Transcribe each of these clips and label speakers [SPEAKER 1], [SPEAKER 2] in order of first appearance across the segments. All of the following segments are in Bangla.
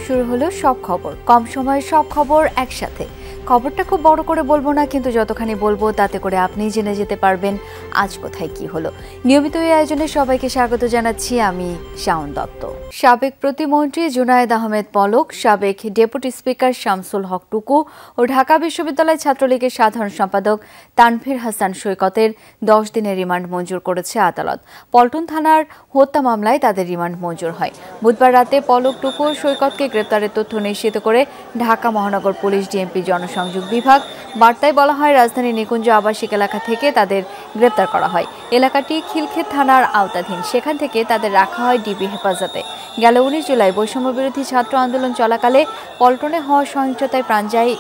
[SPEAKER 1] শুরু হলো সব খবর, কম সময়ে সব খবর একসাথে। খবরটা খুব বড় করে বলবো না, কিন্তু যতখানি বলবো তাতে করে আপনি জেনে যেতে পারবেন আজ কোথায় কি হলো। নিয়মিত এই আয়োজনে সবাইকে স্বাগত জানাচ্ছি, আমি শাওন দত্ত। সাবেক প্রতিমন্ত্রী জুনায়েদ আহমেদ পলক, সাবেক ডেপুটি স্পিকার শামসুল হক টুকু ও ঢাকা বিশ্ববিদ্যালয় ছাত্রলীগের সাধারণ সম্পাদক তানভীর হাসান সৈকতের 10 দিনের রিমান্ড মঞ্জুর করেছে আদালত। পল্টন থানার হত্যা মামলায় তাদের রিমান্ড মঞ্জুর হয়। বুধবার রাতে পলক টুকু ও সৈকতকে গ্রেপ্তারের তথ্য নিশ্চিত করে ঢাকা মহানগর পুলিশ ডিএমপি জনসংযোগ বিভাগ। বার্তায় বলা হয়, রাজধানীর নিকুঞ্জ আবাসিক এলাকা থেকে তাদের গ্রেপ্তার করা হয়। এলাকাটি খিলক্ষেত থানার আওতাধীন, সেখান থেকে তাদের রাখা হয় ডিবি হেফাজতে। গেল 19 জুলাই বৈষম্য বিরোধী ছাত্র আন্দোলন চলাকালে পল্টনে হওয়া সহিংসতায় প্রাণ যায়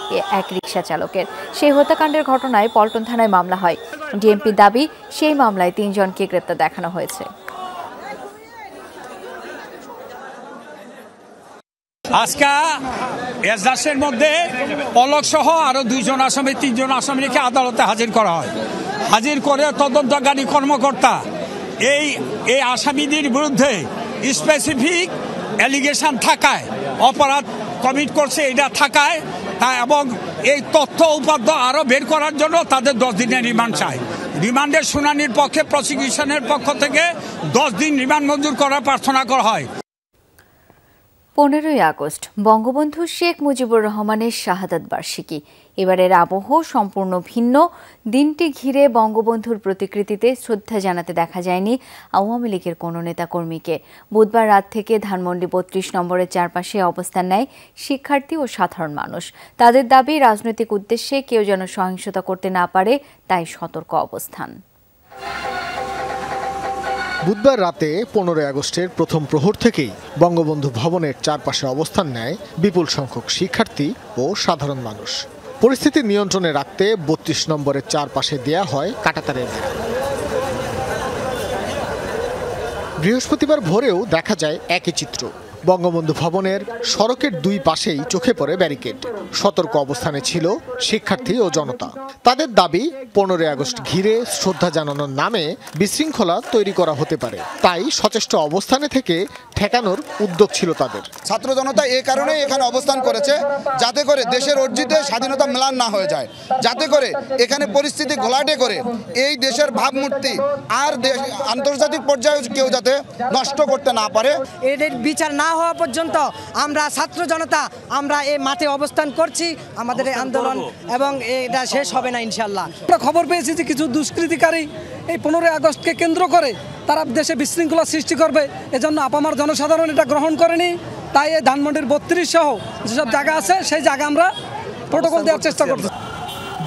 [SPEAKER 1] এক রিকশা চালকের। সেই হত্যাকাণ্ডের ঘটনায় পল্টন থানায় মামলা হয়। ডিএমপির দাবি, সেই মামলায় 3 জনকে গ্রেপ্তার দেখানো হয়েছে।
[SPEAKER 2] আজকে এজাজের মধ্যে পলক সহ আরো 2 জন আসামি 3 জন আসামিকে আদালতে হাজির করা হয়। হাজির করে তদন্তকারী কর্মকর্তা এই আসামিদের বিরুদ্ধে স্পেসিফিক অ্যালিগেশন থাকায়, অপরাধ কমিট করছে এটা থাকায় এবং এই তথ্য উপাত্ত আরো বের করার জন্য তাদের 10 দিনের রিমান্ড চায়। রিমান্ডের শুনানির পক্ষে প্রসিকিউশনের পক্ষ থেকে 10 দিন রিমান্ড মঞ্জুর করার প্রার্থনা করা হয়।
[SPEAKER 1] 15ই আগস্ট বঙ্গবন্ধু শেখ মুজিবুর রহমানের শাহাদাত বার্ষিকী। এবারের আবহ সম্পূর্ণ ভিন্ন। দিনটি ঘিরে বঙ্গবন্ধুর প্রতিকৃতিতে শ্রদ্ধা জানাতে দেখা যায়নি আওয়ামী লীগের কোনো নেতাকর্মীকে। বুধবার রাত থেকে ধানমন্ডি 32 নম্বরের চারপাশে অবস্থান নেয় শিক্ষার্থী ও সাধারণ মানুষ। তাদের দাবি, রাজনৈতিক উদ্দেশ্যে কেউ যেন সহিংসতা করতে না পারে, তাই সতর্ক অবস্থান।
[SPEAKER 3] বুধবার রাতে 15 আগস্টের প্রথম প্রহর থেকেই বঙ্গবন্ধু ভবনের চারপাশে অবস্থান নেয় বিপুল সংখ্যক শিক্ষার্থী ও সাধারণ মানুষ। পরিস্থিতি নিয়ন্ত্রণে রাখতে 32 নম্বরের চারপাশে দেয়া হয় কাঁটাতারের বেড়া। বৃহস্পতিবার ভোরেও দেখা যায় একই চিত্র। বঙ্গবন্ধু ভবনের সড়কের 2 পাশেই চোখে পড়ে ব্যারিকেড। সতর্ক অবস্থানে ছিল শিক্ষার্থী ও জনতা। তাদের দাবি, 15 আগস্ট ঘিরে শ্রদ্ধা জানানোর নামে বিশৃঙ্খলা তৈরি করা হতে পারে, তাই সচেষ্ট অবস্থানে থেকে ঠেকানোর উদ্যোগ ছিল তাদের।
[SPEAKER 4] ছাত্র জনতা এই কারণে এখানে অবস্থান করেছে, যাতে করে দেশের অর্জিত স্বাধীনতা ম্লান না হয়ে যায়, যাতে করে এখানে পরিস্থিতি ঘোলাটে করে এই দেশের ভাবমূর্তি আর আন্তর্জাতিক পর্যায়ে কেউ যাতে নষ্ট করতে না পারে।
[SPEAKER 5] এদের বিচার না হওয়া পর্যন্ত আমরা ছাত্র জনতা আমরা এই মাঠে অবস্থান করছি। আমাদের এই আন্দোলন এবং এটা শেষ হবে না ইনশাল্লাহ।
[SPEAKER 6] আমরা খবর পেয়েছি যে কিছু দুষ্কৃতিকারী এই 15 আগস্টকে কেন্দ্র করে তারা দেশে বিশৃঙ্খলা সৃষ্টি করবে, এজন্য আপামার জনসাধারণ এটা গ্রহণ করেনি। তাই এই ধানমন্ডির 32 সহ যেসব জায়গা আছে সেই জায়গা আমরা প্রোটোকল দেওয়ার চেষ্টা করছি।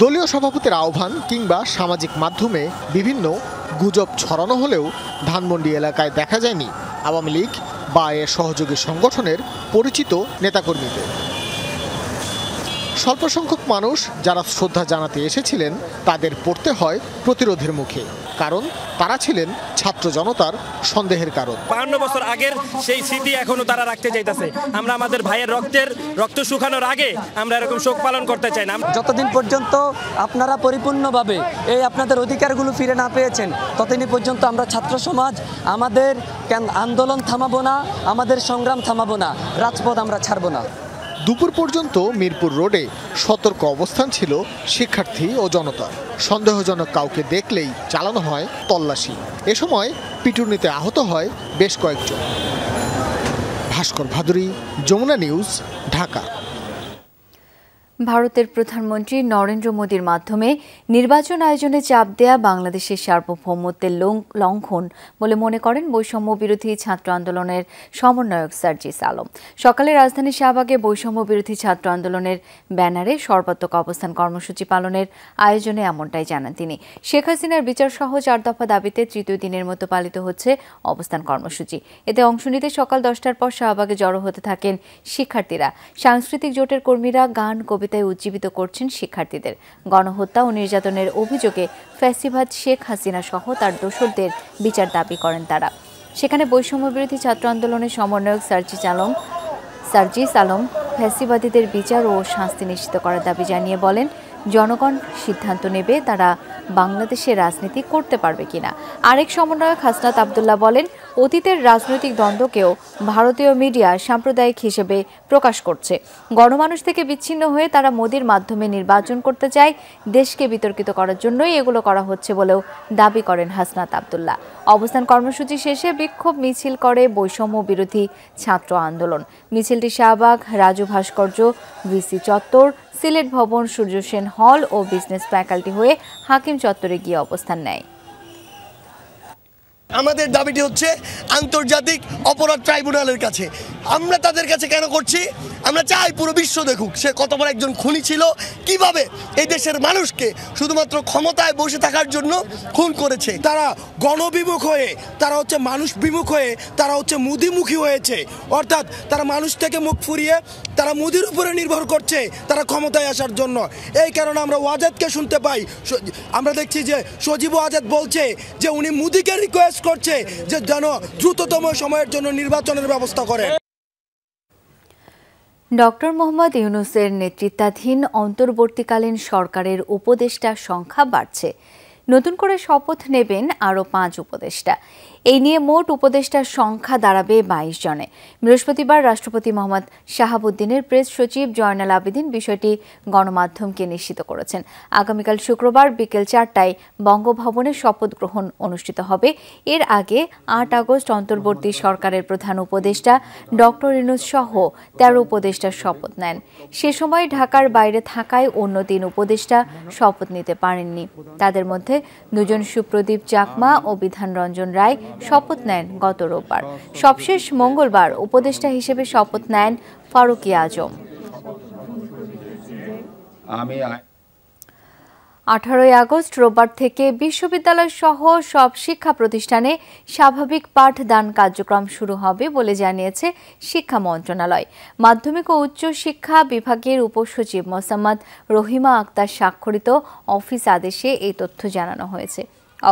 [SPEAKER 3] দলীয় সভাপতির আহ্বান কিংবা সামাজিক মাধ্যমে বিভিন্ন গুজব ছড়ানো হলেও ধানমন্ডি এলাকায় দেখা যায়নি আওয়ামী লীগ বা এর সহযোগী সংগঠনের পরিচিত নেতাকর্মীদের। স্বল্প সংখ্যক মানুষ যারা শ্রদ্ধা জানাতে এসেছিলেন তাদের পড়তে হয় প্রতিরোধের মুখে, কারণ তারা ছিলেন ছাত্র জনতার সন্দেহের কারণ।
[SPEAKER 7] 52 বছর আগের সেই স্মৃতি এখনো তারা রাখতে চাইতেছে। আমরা আমাদের ভাইয়ের রক্ত শুকানোর আগে আমরা এরকম শোক পালন করতে চাই না।
[SPEAKER 8] যতদিন পর্যন্ত আপনারা পরিপূর্ণভাবে এই আপনাদের অধিকারগুলো ফিরে না পেয়েছেন, ততদিন পর্যন্ত আমরা ছাত্র সমাজ আমাদের আন্দোলন থামাবো না, আমাদের সংগ্রাম থামাবো না, রাজপথ আমরা ছাড়বো না।
[SPEAKER 3] দুপুর পর্যন্ত মিরপুর রোডে সতর্ক অবস্থান ছিল শিক্ষার্থী ও জনতা। সন্দেহজনক কাউকে দেখলেই চালানো হয় তল্লাশি। এ সময় পিটুনিতে আহত হয় বেশ কয়েকজন। ভাস্কর ভাদুরী, যমুনা নিউজ, ঢাকা।
[SPEAKER 1] ভারতের প্রধানমন্ত্রী নরেন্দ্র মোদীর মাধ্যমে নির্বাচন আয়োজনে চাপ দেয়া বাংলাদেশের সার্বভৌমত্বের লঙ্ঘন বলে মনে করেন বৈষম্য বিরোধী ছাত্র আন্দোলনের সমন্বয়ক সার্জিস আলম। সকালে রাজধানী শাহবাগে বৈষম্য বিরোধী ছাত্র আন্দোলনের ব্যানারে সর্বাত্মক অবস্থান কর্মসূচি পালনের আয়োজনে এমনটাই জানান তিনি। শেখ হাসিনার বিচার সহ 4 দফা দাবিতে 3য় দিনের মতো পালিত হচ্ছে অবস্থান কর্মসূচি। এতে অংশ নিতে সকাল 10টার পর শাহবাগে জড়ো হতে থাকেন শিক্ষার্থীরা। সাংস্কৃতিক জোটের কর্মীরা গান কবিতায় উজ্জীবিত করছেন শিক্ষার্থীদের। গণহত্যা ও নির্যাতনের অভিযোগে ফ্যাসিবাদ শেখ হাসিনা সহ তার দোসরদের বিচার দাবি করেন তারা। সেখানে বৈষম্য বিরোধী ছাত্র আন্দোলনের সমন্বয়ক সার্জিস আলম ফ্যাসিবাদীদের বিচার ও শাস্তি নিশ্চিত করার দাবি জানিয়ে বলেন, জনগণ সিদ্ধান্ত নেবে তারা বাংলাদেশে রাজনীতি করতে পারবে কিনা। আরেক সমন্বয়ক হাসনাত আব্দুল্লাহ বলেন, অতীতের রাজনৈতিক দ্বন্দ্বকেও ভারতীয় মিডিয়া সাম্প্রদায়িক হিসেবে প্রকাশ করছে। গণমানুষ থেকে বিচ্ছিন্ন হয়ে তারা মোদির মাধ্যমে নির্বাচন করতে চায়, দেশকে বিতর্কিত করার জন্যই এগুলো করা হচ্ছে বলেও দাবি করেন হাসনাত আব্দুল্লাহ। অবস্থান কর্মসূচি শেষে বিক্ষোভ মিছিল করে বৈষম্য বিরোধী ছাত্র আন্দোলন। মিছিলটি শাহবাগ, রাজু ভাস্কর্য, ভিসি চত্বর, সিলেট ভবন, সূর্য সেন হল ও বিজনেস ফ্যাকাল্টি হয়ে হাকিম চত্বরে গিয়ে অবস্থান নেয়।
[SPEAKER 9] আমাদের দাবিটি হচ্ছে আন্তর্জাতিক অপরাধ ট্রাইব্যুনালের কাছে। আমরা তাদের কাছে কেন করছি? আমরা চাই পুরো বিশ্ব দেখুক সে কত বড় একজন খুনি ছিল, কিভাবে এই দেশের মানুষকে শুধুমাত্র ক্ষমতায় বসে থাকার জন্য খুন করেছে।
[SPEAKER 10] তারা গণবিমুখ হয়ে, তারা হচ্ছে মানুষ বিমুখ হয়ে, তারা হচ্ছে মুদিমুখী হয়েছে। অর্থাৎ তারা মানুষ থেকে মুখ ফুরিয়ে তারা মুদির উপরে নির্ভর করছে তারা ক্ষমতায় আসার জন্য। এই কারণে আমরা ওয়াজেদকে শুনতে পাই, আমরা দেখছি যে সজীব ওয়াজেদ বলছে যে উনি মুদিকে রিকোয়েস্ট করছে যে যেন দ্রুততম সময়ের জন্য নির্বাচনের ব্যবস্থা করে।
[SPEAKER 1] ডক্টর মোহাম্মদ ইউনূসের নেতৃত্বাধীন অন্তর্বর্তীকালীন সরকারের উপদেষ্টার সংখ্যা বাড়ছে। নতুন করে শপথ নেবেন আরও 5 উপদেষ্টা। এই নিয়ে মোট উপদেষ্টার সংখ্যা দাঁড়াবে 22 জনে। বৃহস্পতিবার রাষ্ট্রপতি মোহাম্মদ শাহাবুদ্দিনের প্রেস সচিব জয়নাল আবেদিন বিষয়টি গণমাধ্যমকে নিশ্চিত করেছেন। আগামীকাল শুক্রবার বিকেল 4টায় বঙ্গভবনে শপথ গ্রহণ অনুষ্ঠিত হবে। এর আগে 8 আগস্ট অন্তর্বর্তী সরকারের প্রধান উপদেষ্টা ডক্টর ইউনূস সহ 13 উপদেষ্টার শপথ নেন। সে সময় ঢাকার বাইরে থাকায় অন্য 3 উপদেষ্টা শপথ নিতে পারেননি। তাদের মধ্যে 2 জন সুপ্রদীপ চাকমা ও বিধান রঞ্জন রায় শপথ নেন গত রোববার। সবশেষ মঙ্গলবার উপদেষ্টা হিসেবে শপথ নেন ফারুকী আজম। 18 আগস্ট রোববার থেকে বিশ্ববিদ্যালয় সহ সব শিক্ষা প্রতিষ্ঠানে স্বাভাবিক পাঠদান কার্যক্রম শুরু হবে বলে জানিয়েছে শিক্ষা মন্ত্রণালয়। মাধ্যমিক ও উচ্চ শিক্ষা বিভাগের উপসচিব মোসাম্মদ রহিমা আক্তার স্বাক্ষরিত অফিস আদেশে এই তথ্য জানানো হয়েছে।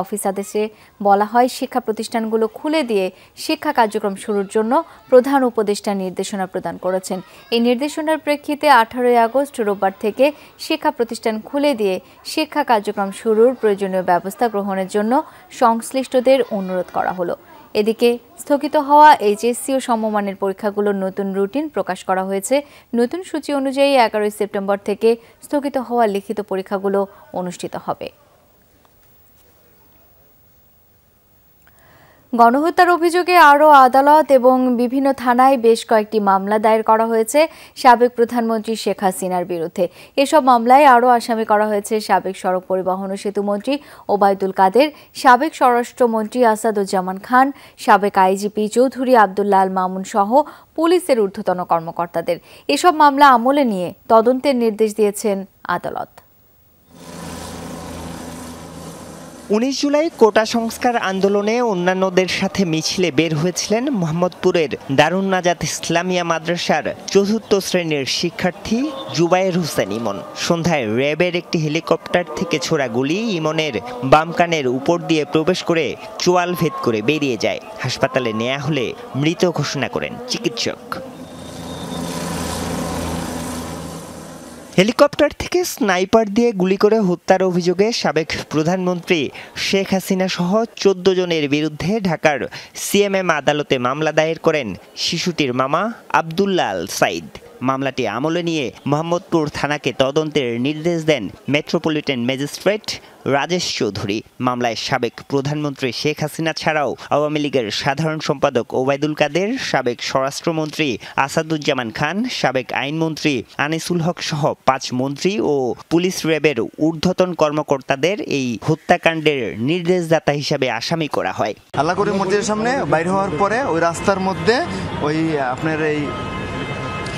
[SPEAKER 1] অফিস আদেশে বলা হয়, শিক্ষা প্রতিষ্ঠানগুলো খুলে দিয়ে শিক্ষা কার্যক্রম শুরুর জন্য প্রধান উপদেষ্টা নির্দেশনা প্রদান করেছেন। এই নির্দেশনার প্রেক্ষিতে 18 আগস্ট রোববার থেকে শিক্ষা প্রতিষ্ঠান খুলে দিয়ে শিক্ষা কার্যক্রম শুরুর প্রয়োজনীয় ব্যবস্থা গ্রহণের জন্য সংশ্লিষ্টদের অনুরোধ করা হলো। এদিকে স্থগিত হওয়া এইচএসসি ও সমমানের পরীক্ষাগুলোর নতুন রুটিন প্রকাশ করা হয়েছে। নতুন সূচি অনুযায়ী 11 সেপ্টেম্বর থেকে স্থগিত হওয়া লিখিত পরীক্ষাগুলো অনুষ্ঠিত হবে। গণহত্যার অভিযোগে আরও আদালত এবং বিভিন্ন থানায় বেশ কয়েকটি মামলা দায়ের করা হয়েছে সাবেক প্রধানমন্ত্রী শেখ হাসিনার বিরুদ্ধে। এসব মামলায় আরও আসামি করা হয়েছে সাবেক সড়ক পরিবহন ও সেতুমন্ত্রী ওবায়দুল কাদের, সাবেক স্বরাষ্ট্রমন্ত্রী আসাদুজ্জামান খান, সাবেক আইজিপি চৌধুরী আব্দুল্লাহ আল মামুন সহ পুলিশের ঊর্ধ্বতন কর্মকর্তাদের। এসব মামলা আমলে নিয়ে তদন্তের নির্দেশ দিয়েছেন আদালত।
[SPEAKER 11] 19 জুলাই কোটা সংস্কার আন্দোলনে অন্যান্যদের সাথে মিছিলে বের হয়েছিলেন মোহাম্মদপুরের দারুন নাজাত ইসলামিয়া মাদ্রাসার 4র্থ শ্রেণীর শিক্ষার্থী জুবায়ের হোসেন ইমন। সন্ধ্যায় র্যাবের একটি হেলিকপ্টার থেকে ছোড়া গুলি ইমনের বাম কানের উপর দিয়ে প্রবেশ করে চোয়াল ভেদ করে বেরিয়ে যায়। হাসপাতালে নেওয়া হলে মৃত ঘোষণা করেন চিকিৎসক। হেলিকপ্টার থেকে স্নাইপার দিয়ে গুলি করে হত্যার অভিযোগে সাবেক প্রধানমন্ত্রী শেখ হাসিনা সহ 14 জনের বিরুদ্ধে ঢাকার সিএমএম আদালতে মামলা দায়ের করেন শিশুটির মামা আব্দুল্লাহ আল সাইদ। মামলাটি আমলে নিয়ে মোহাম্মদপুর থানাকে তদন্তের নির্দেশ দেন মেট্রোপলিটন ম্যাজিস্ট্রেট রাজেশ চৌধুরী। মামলায় সাবেক প্রধানমন্ত্রী শেখ হাসিনা ছাড়াও আওয়ামী লীগের সাধারণ সম্পাদক ওবায়দুল কাদের, সাবেক স্বরাষ্ট্রমন্ত্রী আসাদুজ্জামান খান, সাবেক আইনমন্ত্রী আনিসুল হক সহ 5 মন্ত্রী ও পুলিশ র্যাবের ঊর্ধ্বতন কর্মকর্তাদের এই হত্যাকাণ্ডের নির্দেশদাতা হিসাবে আসামি করা হয়।
[SPEAKER 12] আল্লাহ করিম মসজিদের সামনে বাইর হওয়ার পরে ওই রাস্তার মধ্যে ওই আপনার এই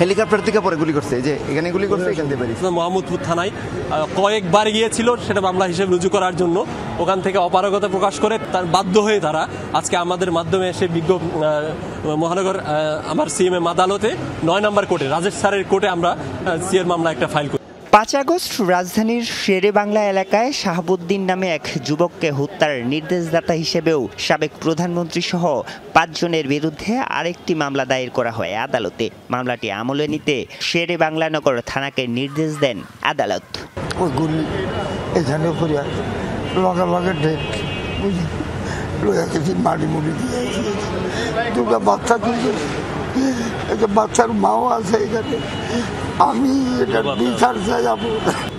[SPEAKER 12] হেলিকপ্টার থেকে পরে গুলি করছে, যে এখানে গুলি করছে, এখান থেকে বেরিয়েছে।
[SPEAKER 7] মোহাম্মদপুর থানায় কয়েকবার গিয়েছিল সেটা মামলা হিসেবে রুজু করার জন্য। ওখান থেকে অপারগতা প্রকাশ করে তার বাধ্য হয়ে তারা আজকে আমাদের মাধ্যমে এসে মহানগর আমার সিএমএম আদালতে 9 নম্বর কোর্টে রাজেশ স্যারের কোর্টে আমরা সিএর মামলা একটা ফাইল করি।
[SPEAKER 11] 5 আগস্ট রাজধানীর শেরে বাংলা এলাকায় শাহাবুদ্দিন নামে এক যুবককে হত্যার নির্দেশদাতা হিসেবেও সাবেক প্রধানমন্ত্রী সহ 5 জনের বিরুদ্ধে আরেকটি মামলা দায়ের করা হয় আদালতে। মামলাটি আমলে নিতে শেরে বাংলা নগর থানাকে নির্দেশ দেন আদালত।
[SPEAKER 13] লগে ডেট মাটি মুড়ি দিয়ে দুটো বাচ্চা তুলছে, একটা বাচ্চার মাও আছে এখানে। আমি এটা বিচার চাই।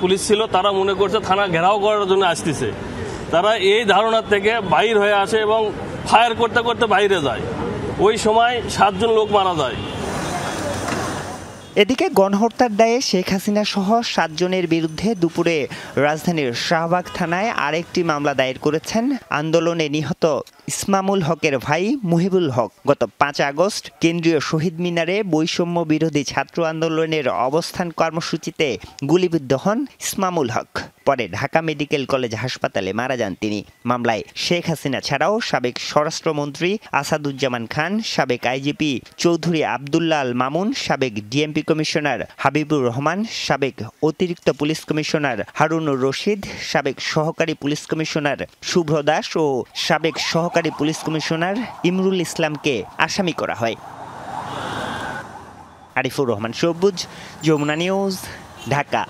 [SPEAKER 14] পুলিশ ছিল, তারা মনে করছে থানা ঘেরাও করার জন্য আসতেছে। তারা এই ধারণার থেকে বাইর হয়ে আসে এবং ফায়ার করতে করতে বাইরে যায়। ওই সময় 7 জন লোক মারা যায়।
[SPEAKER 11] এদিকে গণহত্যার দায়ে শেখ হাসিনা সহ 7 জনের বিরুদ্ধে দুপুরে রাজধানীর শাহবাগ থানায় আরেকটি মামলা দায়ের করেছেন আন্দোলনে নিহত ইসমামুল হকের ভাই মুহিবুল হক। গত 5 আগস্ট কেন্দ্রীয় শহীদ মিনারে বৈষম্য বিরোধী ছাত্র আন্দোলনের অবস্থান কর্মসূচিতে গুলিবিদ্ধ হন ইসমামুল হক। পরে ঢাকা মেডিকেল কলেজ হাসপাতালে মারা যান তিনি। মামলায় শেখ হাসিনা ছাড়াও সাবেক স্বরাষ্ট্রমন্ত্রী আসাদুজ্জামান খান, সাবেক আইজিপি চৌধুরী আবদুল্লাহ আল মামুন, সাবেক ডিএমপি কমিশনার হাবিবুর রহমান, সাবেক অতিরিক্ত পুলিশ কমিশনার হারুনুর রশিদ, সাবেক সহকারী পুলিশ কমিশনার শুভ্র দাস ও সাবেক সহকারী পুলিশ কমিশনার ইমরুল ইসলামকে আসামি করা হয়। আরিফুর রহমান সবুজ, যমুনা নিউজ, ঢাকা।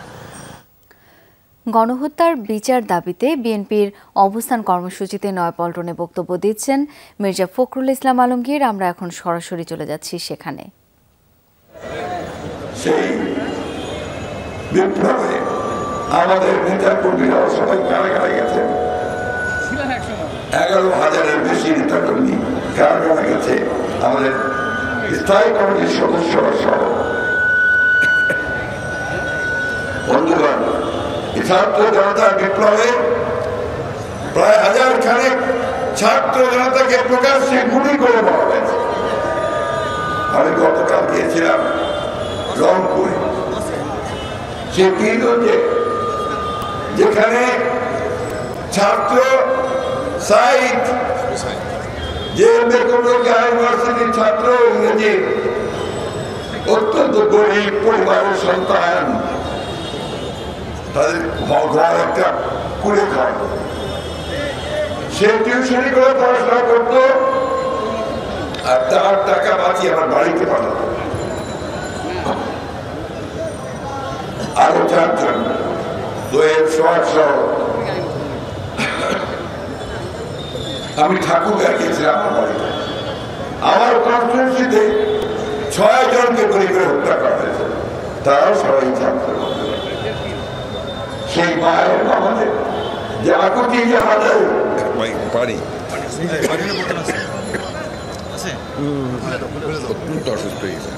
[SPEAKER 1] গণহত্যার বিচার দাবিতে বিএনপির অবস্থান কর্মসূচিতে নয়াপল্টনে বক্তব্য দিচ্ছেন মির্জা ফখরুল ইসলাম আলমগীর। আমরা এখন সরাসরি চলে যাচ্ছি সেখানে।
[SPEAKER 15] সেই বিপ্লবে আমাদের নেতা কর্মীরা সবাই কারাগারে গেছেন। 11,000-এর বেশি নেতা কর্মী কারাগারে গেছে, আমাদের স্থায়ী কমিটির সদস্যরা সহ। বন্ধুগণ, ছাত্র জনতা বিপ্লবে প্রায় 1000 খানেক ছাত্র জনতাকে প্রকাশ্যে গুলি করে মারা হয়েছে। আমি গতকাল গিয়েছিলাম রংপুরে, সে কিগঞ্জে, যেখানে ছাত্র সাইদ, যে ইউনিভার্সিটির ছাত্র, ইংরেজি অত্যন্ত গরিব পরিবারের সন্তান, তাদের ঘর একটা কুড়ে খায়, সে টিউশনি করে পড়াশোনা করতো আর তার টাকা বাঁচিয়ে আমার বাড়িতে পাঠাতো। আরো 4 জন দোয়েল সোহাগ সহ। আমি ঠাকুরগা গিয়েছিলাম আমার বাড়িতে, আমার কনস্টিটিউয়েন্সিতে 6 জনকে গুলি করে হত্যা করা হয়েছে, তারাও সবাই ছাত্র। সেই মায়ের আমাদের যে আকুতি যে আমাদের পারি অত্যন্ত অসুস্থ হয়েছে।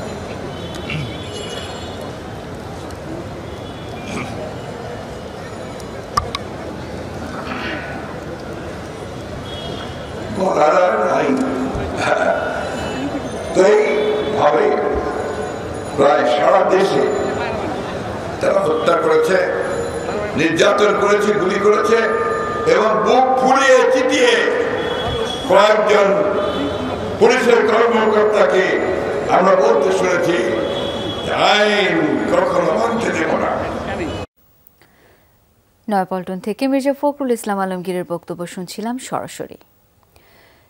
[SPEAKER 15] তো এইভাবে প্রায় সারা দেশে তারা হত্যা করেছে, নির্যাতন করেছে, গুলি করেছে এবং বুক ফুলিয়ে চিটিয়ে কয়েকজন পুলিশের কর্মকর্তাকে আমরা বলতে শুনেছি, আইন কখনো মানতে দেব না।
[SPEAKER 1] নয়াপল্টন থেকে মির্জা ফখরুল ইসলাম আলমগীরের বক্তব্য শুনছিলাম সরাসরি।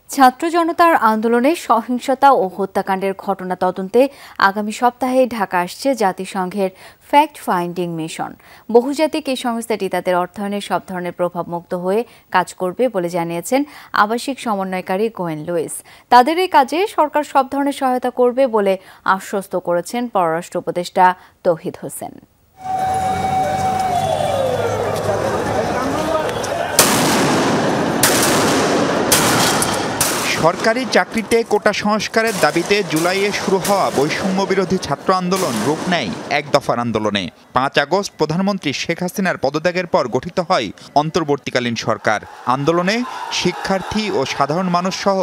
[SPEAKER 1] ছাত্র জনতার আন্দোলনে সহিংসতা ও হত্যাকাণ্ডের ঘটনা তদন্তে আগামী সপ্তাহে ঢাকা আসছে জাতিসংঘের ফ্যাক্ট ফাইন্ডিং মিশন। বহুজাতিক এই সংস্থাটি তাদের অর্থায়নে সব ধরনের প্রভাবমুক্ত হয়ে কাজ করবে বলে জানিয়েছেন আবাসিক সমন্বয়কারী গোয়েন লুইস। তাদের এই কাজে সরকার সব ধরনের সহায়তা করবে বলে আশ্বস্ত করেছেন পররাষ্ট্র উপদেষ্টা তৌহিদ হোসেন।
[SPEAKER 16] সরকারি চাকরিতে কোটা সংস্কারের দাবিতে জুলাইয়ে শুরু হওয়া বৈষম্য বিরোধী ছাত্র আন্দোলন রূপ নেয় 1 দফার আন্দোলনে। 5 আগস্ট প্রধানমন্ত্রী শেখ হাসিনার পদত্যাগের পর গঠিত হয় অন্তর্বর্তীকালীন সরকার। আন্দোলনে শিক্ষার্থী ও সাধারণ মানুষ সহ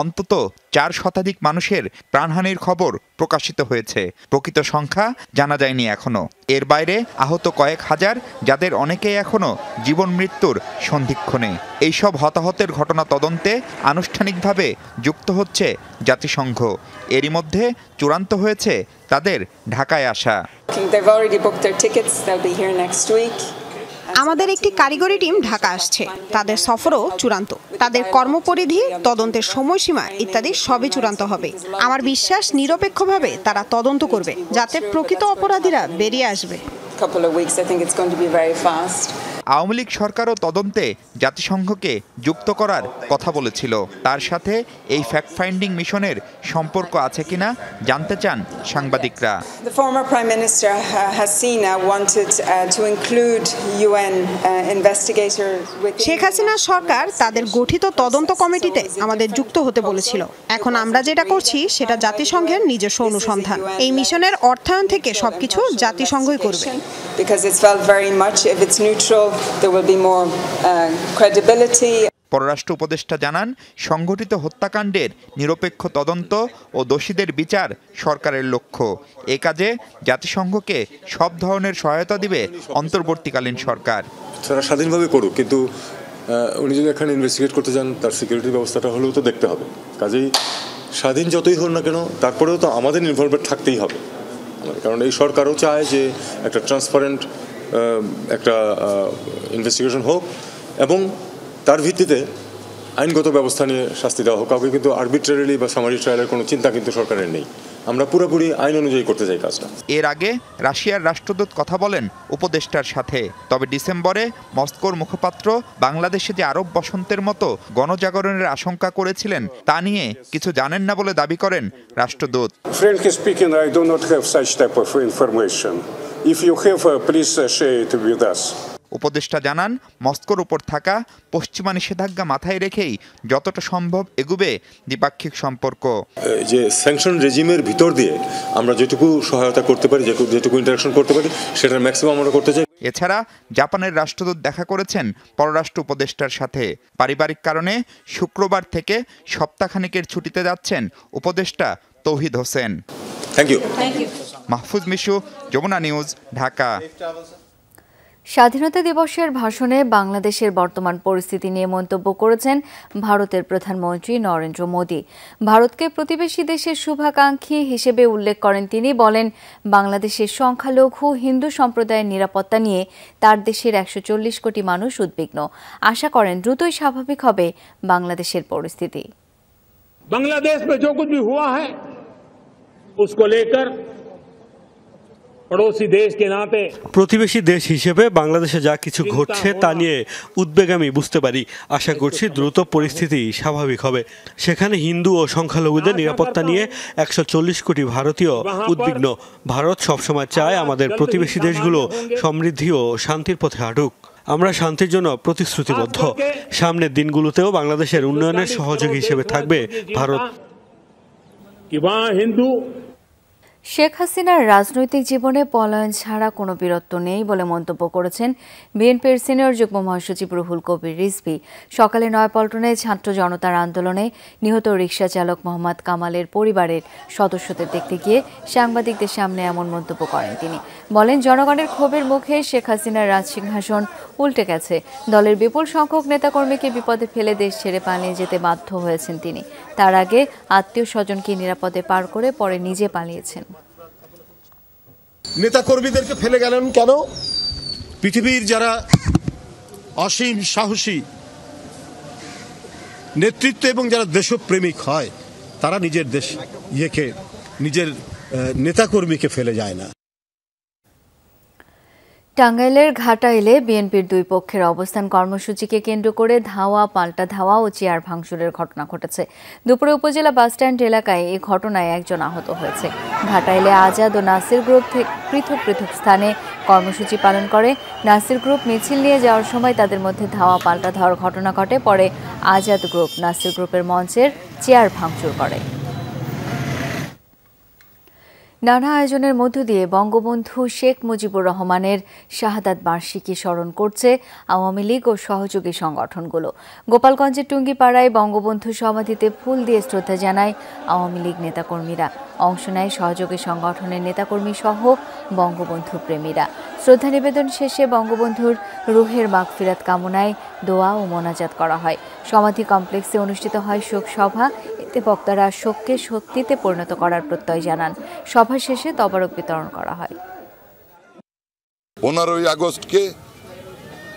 [SPEAKER 16] অন্তত 4 শতাধিক মানুষের প্রাণহানির খবর প্রকাশিত হয়েছে। প্রকৃত সংখ্যা জানা যায়নি এখনো। এর বাইরে আহত কয়েক হাজার, যাদের অনেকেই এখনো জীবন মৃত্যুর সন্ধিক্ষণে। এইসব হতাহতের ঘটনা তদন্তে আনুষ্ঠানিকভাবে যুক্ত হচ্ছে জাতিসংঘ। এরই মধ্যে চূড়ান্ত হয়েছে তাদের ঢাকায় আসা।
[SPEAKER 17] আমাদের একটি কারিগরি টিম ঢাকা আসছে, তাদের সফরও চূড়ান্ত। তাদের কর্মপরিধি, তদন্তের সময়সীমা ইত্যাদি সবই চূড়ান্ত হবে। আমার বিশ্বাস নিরপেক্ষভাবে তারা তদন্ত করবে, যাতে প্রকৃত অপরাধীরা বেরিয়ে আসবে।
[SPEAKER 16] আওয়ামী লীগ সরকারও তদন্তে জাতিসংঘকে যুক্ত করার কথা বলেছিল। তার সাথে এই ফ্যাক্ট ফাইন্ডিং মিশনের সম্পর্ক আছে কিনা জানতে চান সাংবাদিকরা।
[SPEAKER 18] The former Prime Minister Hasina wanted to include UN investigators within
[SPEAKER 17] Sheikh Hasina সরকার তাদের গঠিত তদন্ত কমিটিতে আমাদের যুক্ত হতে বলেছিল। এখন আমরা যেটা করছি সেটা জাতিসংঘের নিজস্ব অনুসন্ধান। এই মিশনের অর্থায়ন থেকে সবকিছু জাতিসংঘই করবে।
[SPEAKER 18] Because it's felt very much if it's neutral there will be more credibility.
[SPEAKER 16] পররাষ্ট্র উপদেষ্টা জানান, সংঘটিত হত্যাকাণ্ডের নিরপেক্ষ তদন্ত ও দোষীদের বিচার সরকারের লক্ষ্য। এ কাজে জাতিসংঘকে সব ধরনের সহায়তা দিবে অন্তর্বর্তীকালীন সরকার।
[SPEAKER 19] তারা স্বাধীনভাবে করুক, কিন্তু উনি যদি এখানে ইনভেস্টিগেট করতে যান তার সিকিউরিটি ব্যবস্থাটা হলেও তো দেখতে হবে। কাজেই স্বাধীন যতই হোক না কেন তারপরেও তো আমাদের ইনভলভমেন্ট থাকতেই হবে, কারণ এই সরকারও চায় যে একটা ট্রান্সপারেন্ট একটা ইনভেস্টিগেশন হোক এবং তার ভিত্তিতে আইনগত ব্যবস্থা নিয়ে শাস্তি দেওয়া হোক। কাউকে কিন্তু আরবিট্রারিলি বা সামারি ট্রায়ালের কোনো চিন্তা কিন্তু সরকারের নেই। আমরা পুরোপুরি আইন অনুযায়ী করতে চাই কাজটা।
[SPEAKER 16] এর আগে রাশিয়ার রাষ্ট্রদূত কথা বলেন উপদেষ্টার সাথে। তবে ডিসেম্বরে মস্কোর মুখপাত্র বাংলাদেশে যে আরব বসন্তের মতো গণজাগরণের আশঙ্কা করেছিলেন তা নিয়ে কিছু জানেন না বলে দাবি করেন রাষ্ট্রদূত।
[SPEAKER 20] Frankly speaking, I do not have such type of information. If you have, please share it with us.
[SPEAKER 16] উপদেষ্টা জানান, মস্কোর উপর থাকা পশ্চিমা নিষেধাজ্ঞা মাথায় রেখেই যতটা সম্ভব এগুবে দ্বিপাক্ষিক সম্পর্ক।
[SPEAKER 19] যে স্যাংশন রেজিমের ভিতর দিয়ে আমরা যেটুকু সহায়তা করতে পারি, যেটুকু ইন্টারাকশন করতে পারি সেটার ম্যাক্সিমাম আমরা করতে চাই।
[SPEAKER 16] এছাড়া জাপানের রাষ্ট্রদূত দেখা করেছেন পররাষ্ট্র উপদেষ্টার সাথে। পারিবারিক কারণে শুক্রবার থেকে সপ্তাহখানেকের ছুটিতে যাচ্ছেন উপদেষ্টা Touhid Hossain.
[SPEAKER 19] Thank you.
[SPEAKER 16] Mahfuz Mishu, Jamuna news, Dhaka.
[SPEAKER 1] স্বাধীনতা দিবসের ভাষণে বাংলাদেশের বর্তমান পরিস্থিতি নিয়ে মন্তব্য করেছেন ভারতের প্রধানমন্ত্রী নরেন্দ্র মোদী। ভারতকে প্রতিবেশী দেশের শুভাকাঙ্ক্ষী হিসেবে উল্লেখ করেন তিনি। বলেন, বাংলাদেশের সংখ্যালঘু হিন্দু সম্প্রদায়ের নিরাপত্তা নিয়ে তার দেশের 140 কোটি মানুষ উদ্বিগ্ন। আশা করেন দ্রুতই স্বাভাবিক হবে বাংলাদেশের পরিস্থিতি।
[SPEAKER 21] বাংলাদেশ में जो कुछ भी हुआ है उसको लेकर
[SPEAKER 22] প্রতিবেশী দেশ হিসেবে বাংলাদেশে যা কিছু ঘটছে তা নিয়ে উদ্বেগ আমি বুঝতে পারি। আশা করছি দ্রুত পরিস্থিতি স্বাভাবিক হবে। সেখানে হিন্দু ও সংখ্যালঘুদের নিরাপত্তা নিয়ে 140 কোটি ভারতীয় উদ্বিগ্ন। ভারত সবসময় চায় আমাদের প্রতিবেশী দেশগুলো সমৃদ্ধি ও শান্তির পথে হাঁটুক। আমরা শান্তির জন্য প্রতিশ্রুতিবদ্ধ। সামনের দিনগুলোতেও বাংলাদেশের উন্নয়নের সহযোগী হিসেবে থাকবে ভারত।
[SPEAKER 1] শেখ হাসিনার রাজনৈতিক জীবনে পলায়ন ছাড়া কোনো বীরত্ব নেই বলে মন্তব্য করেছেন বিএনপির সিনিয়র যুগ্ম মহাসচিব রুহুল কবির রিজভী। সকালে নয়াপল্টনে ছাত্র জনতার আন্দোলনে নিহত রিকশা চালক মোহাম্মদ কামালের পরিবারের সদস্যদের দেখতে গিয়ে সাংবাদিকদের সামনে এমন মন্তব্য করেন তিনি। বলেন, জনগণের ক্ষোভের মুখে শেখ হাসিনার রাজসিংহাসন উল্টে গেছে। দলের বিপুল সংখ্যক নেতাকর্মীকে বিপদে ফেলে দেশ ছেড়ে পালিয়ে যেতে বাধ্য হয়েছেন তিনি। তার আগে আত্মীয় স্বজনকে নিরাপদে পার করে পরে নিজে পালিয়েছেন।
[SPEAKER 23] নেতাকর্মীদেরকে ফেলে গেলেন কেন? পৃথিবীর যারা অসীম সাহসী নেতৃত্ব এবং যারা দেশপ্রেমিক হয় তারা নিজের দেশ নিজের নেতাকর্মীকে ফেলে যায় না।
[SPEAKER 1] টাঙ্গাইলের ঘাটাইলে বিএনপির দুই পক্ষের অবস্থান কর্মসূচিকে কেন্দ্র করে ধাওয়া, পাল্টা ধাওয়া ও চেয়ার ভাঙচুরের ঘটনা ঘটেছে। দুপুরে উপজেলা বাসস্ট্যান্ড এলাকায় এই ঘটনায় একজন আহত হয়েছে। ঘাটাইলে আজাদ ও নাসির গ্রুপ থেকে পৃথক পৃথক স্থানে কর্মসূচি পালন করে। নাসির গ্রুপ মিছিল নিয়ে যাওয়ার সময় তাদের মধ্যে ধাওয়া, পাল্টা ধাওয়ার ঘটনা ঘটে। পরে আজাদ গ্রুপ নাসির গ্রুপের মঞ্চের চেয়ার ভাঙচুর করে। নানা আয়োজনের মধ্য দিয়ে বঙ্গবন্ধু শেখ মুজিবুর রহমানের শাহাদাত বার্ষিকী স্মরণ করছে আওয়ামী লীগ ও সহযোগী সংগঠনগুলো। গোপালগঞ্জের টুঙ্গিপাড়ায় বঙ্গবন্ধু সমাধিতে ফুল দিয়ে শ্রদ্ধা জানায় আওয়ামী লীগ নেতাকর্মীরা। অংশ নেয় সহযোগী সংগঠনের নেতাকর্মী সহ বঙ্গবন্ধু প্রেমীরা। শ্রদ্ধা নিবেদন শেষে বঙ্গবন্ধুর রুহের মাগফিরাত কামনায় দোয়া ও মোনাজাত করা হয়। সমাধি কমপ্লেক্সে অনুষ্ঠিত হয় শোক সভা। এতে বক্তারা শোককে শক্তিতে পরিণত করার প্রত্যয় জানান। সভা শেষে তবারক বিতরণ করা হয়।
[SPEAKER 24] 15ই আগস্টকে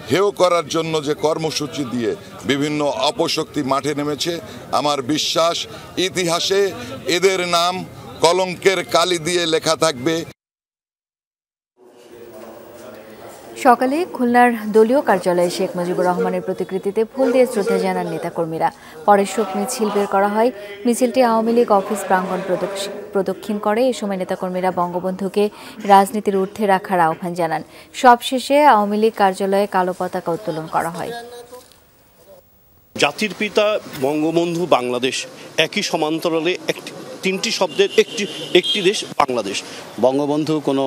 [SPEAKER 24] হেয় করার জন্য যে কর্মসূচি দিয়ে বিভিন্ন অপশক্তি মাঠে নেমেছে, আমার বিশ্বাস ইতিহাসে এদের নাম কলঙ্কের কালি দিয়ে লেখা থাকবে।
[SPEAKER 1] সকালে খুলনার দলীয় কার্যালয়ে শেখ মুজিবুর রহমানের প্রতিকৃতিতে ফুল দিয়ে শ্রদ্ধা জানান নেতাকর্মীরা। পরে শোক মিছিল বের করা হয়। মিছিলটি আওয়ামী লীগ অফিস প্রাঙ্গণ প্রদক্ষিণ করে। এ সময় নেতাকর্মীরা বঙ্গবন্ধুকে রাজনীতির ঊর্ধ্বে রাখার আহ্বান জানান। সবশেষে আওয়ামী লীগ কার্যালয়ে কালো পতাকা উত্তোলন করা হয়।
[SPEAKER 2] জাতির পিতা বঙ্গবন্ধু বাংলাদেশ, একই সমান্তরালে তিনটি শব্দের একটি দেশ বাংলাদেশ।
[SPEAKER 4] বঙ্গবন্ধু কোনো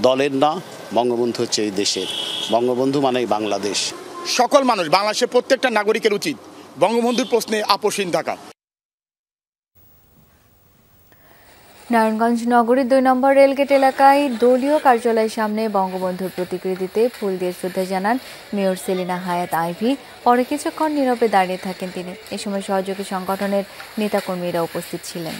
[SPEAKER 4] দলের না, বঙ্গবন্ধু হচ্ছে এই দেশের। বঙ্গবন্ধু মানেই বাংলাদেশ।
[SPEAKER 5] সকল মানুষ, বাংলাদেশের প্রত্যেকটা নাগরিকের উচিত বঙ্গবন্ধুর প্রশ্নে আপোষহীন থাকা।
[SPEAKER 1] নারায়ণগঞ্জ নগরীর 2 নম্বর রেলগেট এলাকায় দলীয় কার্যালয়ের সামনে বঙ্গবন্ধুর প্রতিকৃতিতে ফুল দিয়ে শ্রদ্ধা জানান মেয়র সেলিনা হায়াত আইভি। পরে কিছুক্ষণ নীরবে দাঁড়িয়ে থাকেন তিনি। এ সময় সহযোগী সংগঠনের নেতাকর্মীরা উপস্থিত ছিলেন।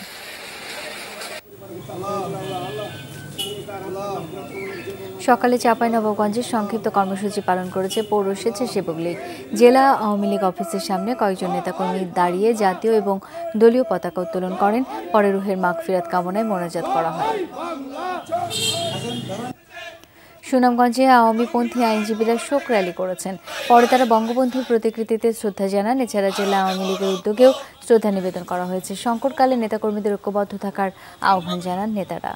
[SPEAKER 1] সকালে চাঁপাইনবাবগঞ্জে সংক্ষিপ্ত কর্মসূচি পালন করেছে পৌর স্বেচ্ছাসেবক লীগ। জেলা আওয়ামী লীগ অফিসের সামনে কয়েকজন নেতাকর্মী দাঁড়িয়ে জাতীয় এবং দলীয় পতাকা উত্তোলন করেন। পরে রুহের মাগফিরাত কামনায় মোনাজাত করা হয়। সুনামগঞ্জে আওয়ামীপন্থী আইনজীবীরা শোক র্যালি করেছেন। পরে তারা বঙ্গবন্ধুর প্রতিকৃতিতে শ্রদ্ধা জানান। এছাড়া জেলা আওয়ামী লীগের উদ্যোগেও শ্রদ্ধা নিবেদন করা হয়েছে। সংকটকালে নেতাকর্মীদের ঐক্যবদ্ধ থাকার আহ্বান জানান নেতারা।